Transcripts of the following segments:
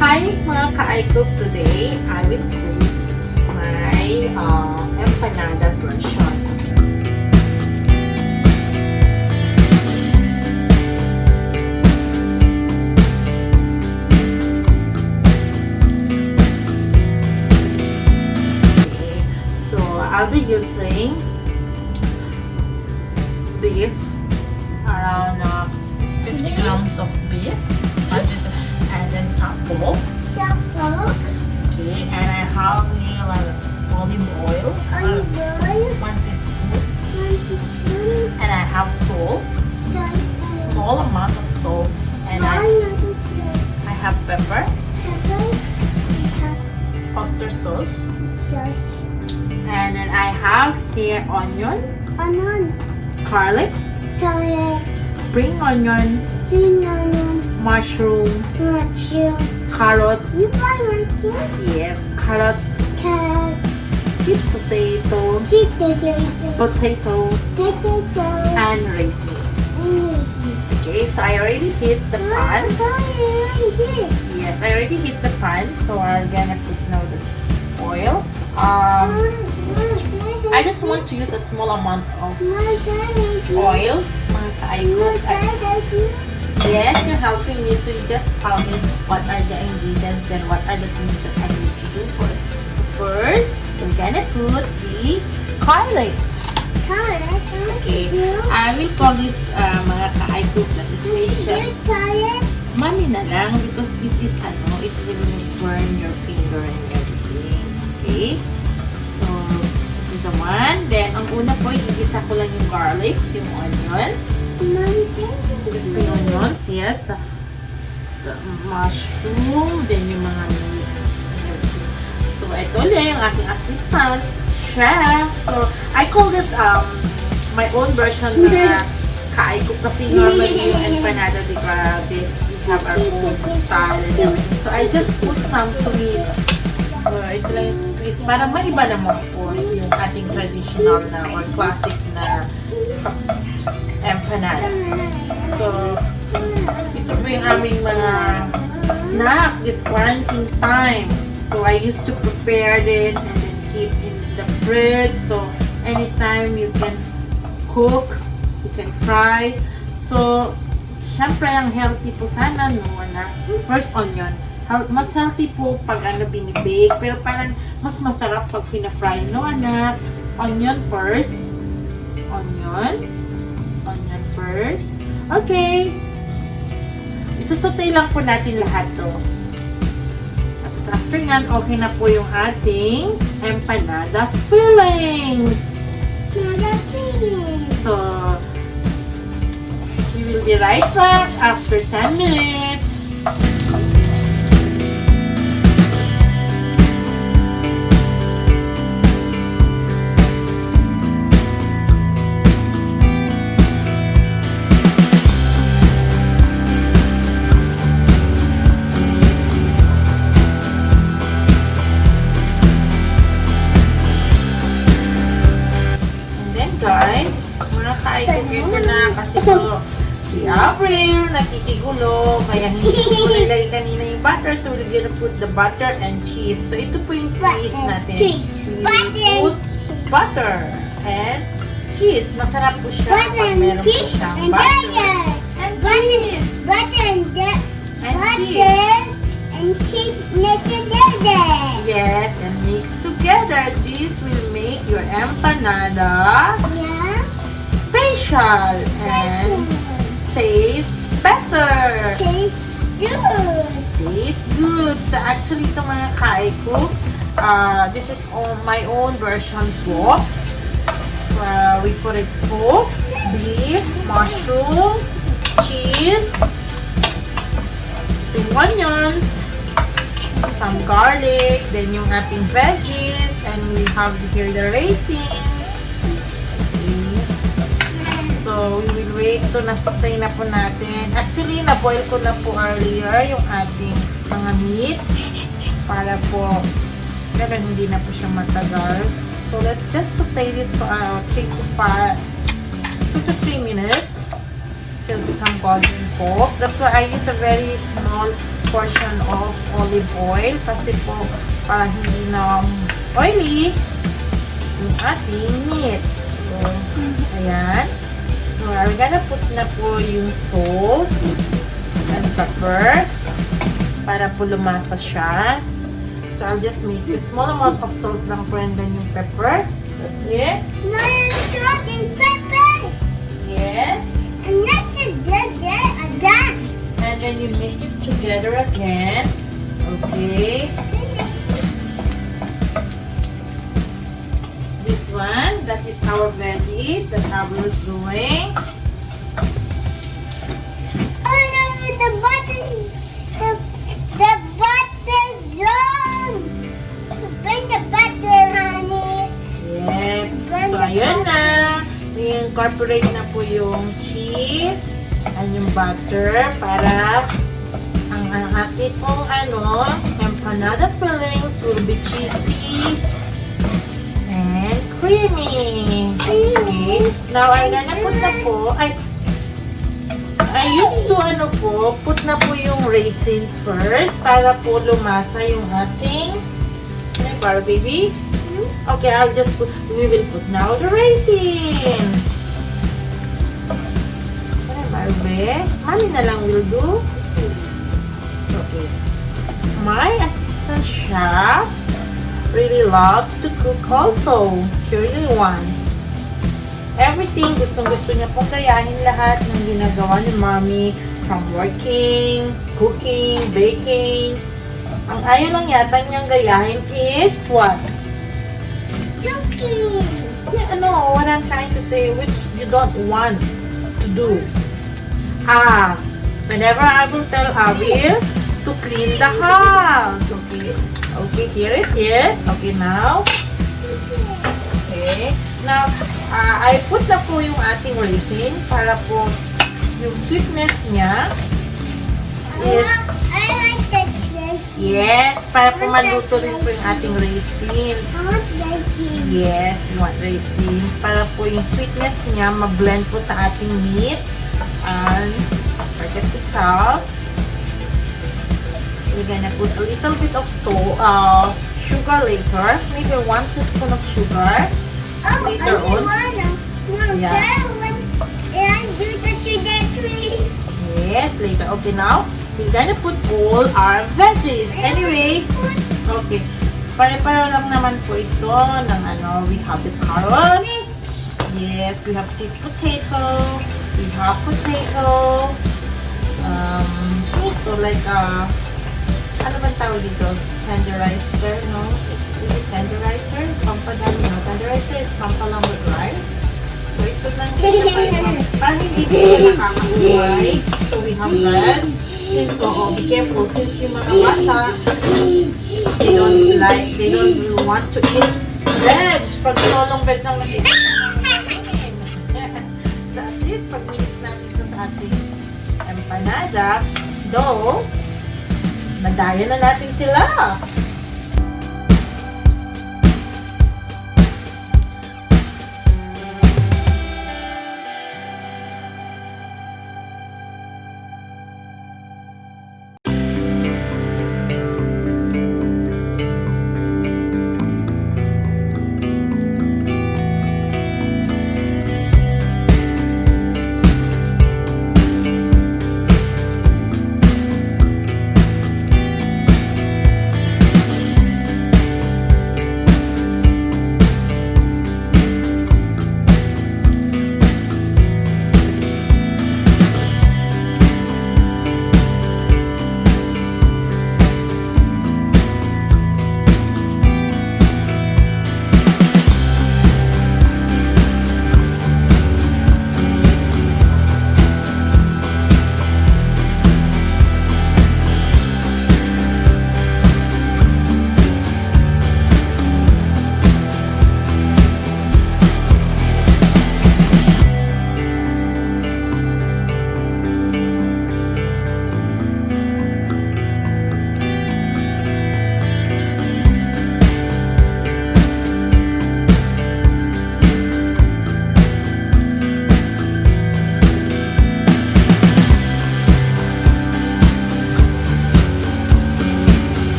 Hi mga ka-iCook, today I will cook my empanada version. Okay, so I'll be using beef, around 50 grams of beef, and then some pork. Okay, and I have here olive oil, 1 teaspoon, and I have salt, small amount of salt, and I have pepper, oyster sauce, and then I have here onion, garlic, spring onion, mushroom, carrots, yes, carrots, sweet potato, and raisins. Okay, so I already heat the pan. Yes, I already heat the pan, so I'm gonna put now this oil. I just want to use a small amount of oil. Yes, you're helping me, so you just tell me what are the ingredients, then what are the things that I need to do first. So first, we're gonna put the garlic. Okay, I will call this mga ka-iCook na special. Mami na lang, because this is it will burn your finger and everything. Okay, so this is the one. Then ang una po, igisa ko lang yung garlic, yung onion. This is the onions, yes, the mushroom, then yung mga meat. So ito lang yung aking assistant, chef. So I call it my own version na ka-iCook kasi normally yung empanada, di ba, we have our own style and everything. So I just put some twist. So ito lang yung twist para maiba naman po yung ating traditional na or classic na empanada. So ito po yung aming mga snack this quarantine time. So I used to prepare this and then keep in the fridge. So anytime you can cook, you can fry. So syempre ang healthy po sana no na first onion. Mas healthy po pag binibake, pero parang mas masarap pag fina-fry, no anak? Onion first. Onion first. Okay. Isusutay lang po natin lahat to. Tapos after nga, okay na po yung ating empanada fillings. So, we will be right back after 10 minutes. Guys, mga ka-iCook ko na kasi po si April nakikigulo, kaya hindi ko nilagay kanina yung butter, so we're gonna put the butter and cheese. So ito po yung twist natin. We put butter and cheese. Masarap po siya pag meron po siyang butter and cheese mix together. Yes, and mix together. This will make your empanada special and taste better. Tastes good. So actually ito mga ka-iCook, this is my own version po. We put it pork, beef, mushroom, cheese, spring onions, some garlic, then yung ating veggies, and we have here the raisins. So, we will wait to nasutay na po natin. Actually, na-boil ko na po earlier yung ating mga meat para po ganun hindi na po siya matagal. So, let's just saute this for 2 to 3 minutes till become golden cook. That's why I use a very small portion of olive oil kasi po para hindi na oily yung ating meat. So, ayan. So, I'm gonna put na po yung salt and pepper para po lumasa siya. So, I'll just make a small amount of salt lang po and then yung pepper. That's it. No, salt and pepper. Yes. And that's it. Again. And then you mix it together again. Okay. This one, that is our veggies that Abel is doing. Oh no, the butter. The butter zone. Bring the butter, honey. Yes. So, ayun na. I-incorporate na po yung cheese and yung butter para ang ating pong empanada fillings will be cheesy and creamy. Okay. Now, I'm gonna put na po, I used to put na po yung raisins first para po lumasa yung ating, para baby? Okay, we will put now the raisin. Marbe, mami na lang will do. Okay. My assistant chef really loves to cook also. She really wants. Everything, gustong-gusto niya pong gayahin lahat ng ginagawa ni Mommy from working, cooking, baking. Ang ayaw lang yata niyang gayahin is what? Cooking. Yeah, no, what I'm trying to say, which you don't want to do. Whenever I will tell Avil to clean the house. Okay. Okay, here it is. Okay, now. Okay. Now, I put na po yung ating raisin para po yung sweetness niya is, I like that raisin. yes, para po maluto rin po yung ating raisin. I want raisin. Yes, you want raisins. Para po yung sweetness niya mag-blend po sa ating meat. And forget to chop. We're gonna put a little bit of sugar later. Maybe 1 teaspoon of sugar. Oh, Later I on. No, Yeah. and do the sugar, please. Yes, later. Okay, now we're gonna put all our veggies. Anyway, okay. Pare-pareho lang naman po ito ng we have the carrot. Yes, we have sweet potato. We have potato. So like, ano bang tawag dito? Tenderizer, no? Is it tenderizer? Pampadami, no? Tenderizer is pampalang with rice. So ito lang yung parang hindi ko nakakakuhay. So we have that. Since, be careful. Since yung mga bata, they don't really want to eat veg. Pag solong veg ang nakikita namin. So at least, pag minutes natin ito sa ating empanada, though, nagaya na natin sila.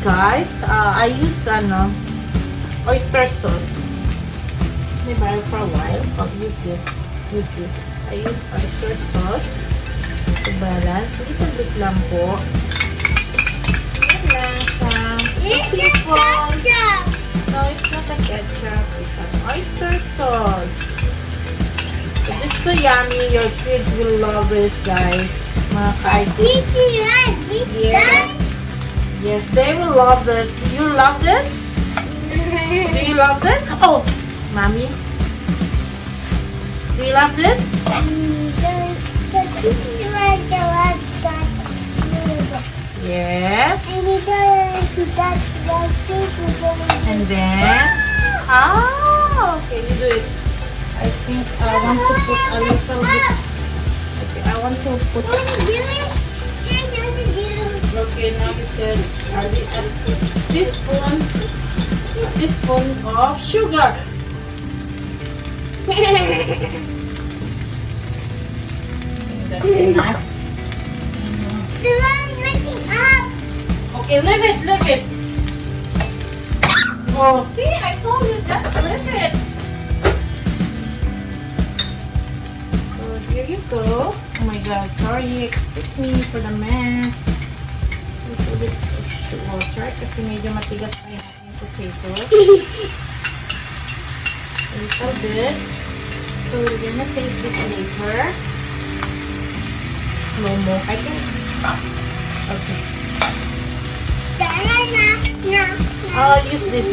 guys, I use oyster sauce. Diba, for a while. Oh, use this. I use oyster sauce to balance. Little bit lang po. Yan lang siya. It's a Simple. ketchup. No, it's not a ketchup. It's an oyster sauce. So this is so yummy. Your kids will love this, guys. Mga kaiko. This is right. This Yes. Yes, they will love this. Do you love this? Do you love this? Oh, mommy. Do you love this? The cheese right there. Yes. And we got that cheese. And then, okay, you do it. I think I want to put a little bit. Okay, I want to put. Do it. Cheese, you want to do it. Okay, now you said teaspoon of sugar. That's enough. The one messing up. Okay, leave it. Oh, see, I told you, just leave it. So here you go. Oh my God, sorry, excuse me for the mess. A little bit of water kasi medyo matigas pa yung aking potato. A little bit. So we're gonna taste this later. Slow mo. I can stop. Okay. I'll use this.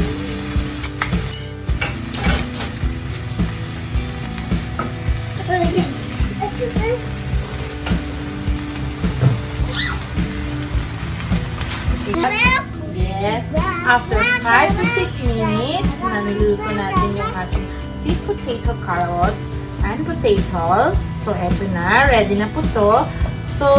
Yes. After 5 to 6 minutes, naniluto natin yung ating sweet potato carrots and potatoes. So, eto na. Ready na po to. So,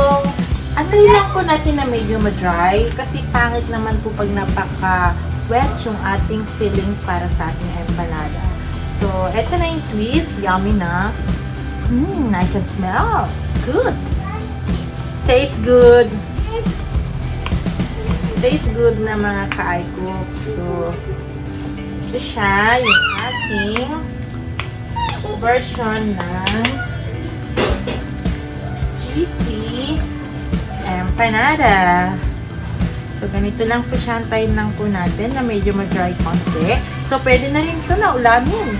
antayin lang po natin na medyo ma-dry kasi pangit naman po pag napaka-wet yung ating fillings para sa ating empanada. So, eto na yung twist. Yummy na. I can smell. It's good. Tastes good. Tastes good na mga ka-aiko. So, ito siya yung ating version ng cheesy empanada. So, ganito lang po siya. Antayin lang po natin na medyo mag-dry konti. So, pwede na rin ito na ulamin.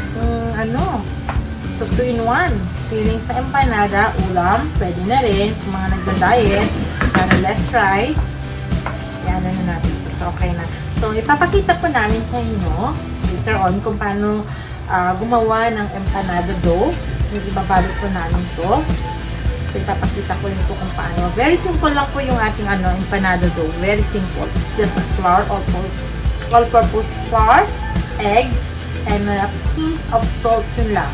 So, 2-in-1. Feeling sa empanada, ulam, pwede na rin. Sa mga nagda-diet, para less rice. Yan na natin ito. So, okay na. So, ipapakita po namin sa inyo later on kung paano gumawa ng empanada dough. Yung ibabalot po namin to. So, ipapakita ko rin po kung paano. Very simple lang po yung ating empanada dough. Very simple. Just a flour, all-purpose flour, egg, and a pinch of salt. Yun lang.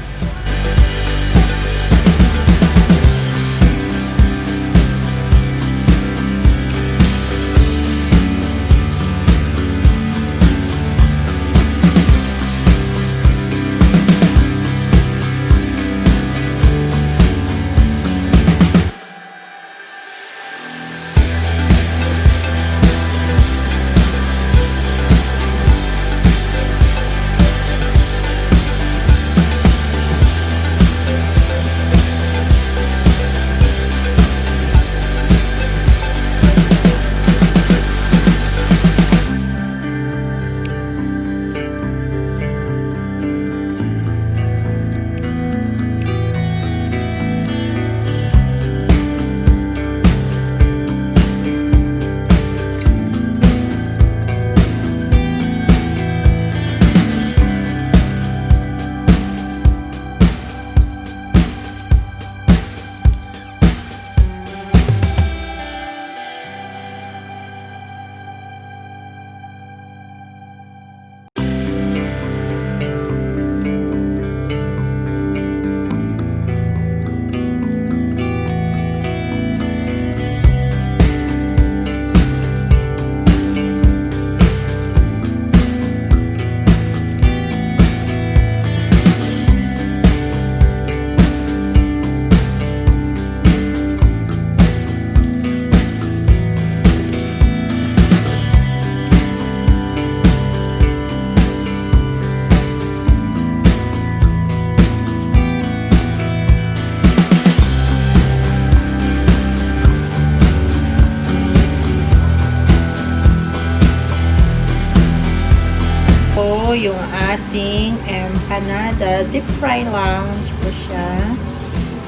ating empanada. Deep fry lang po siya.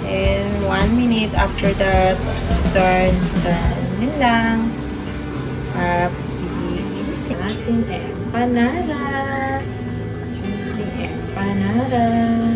And 1 minute after that, turn din lang. Ating empanada. Juicy empanada.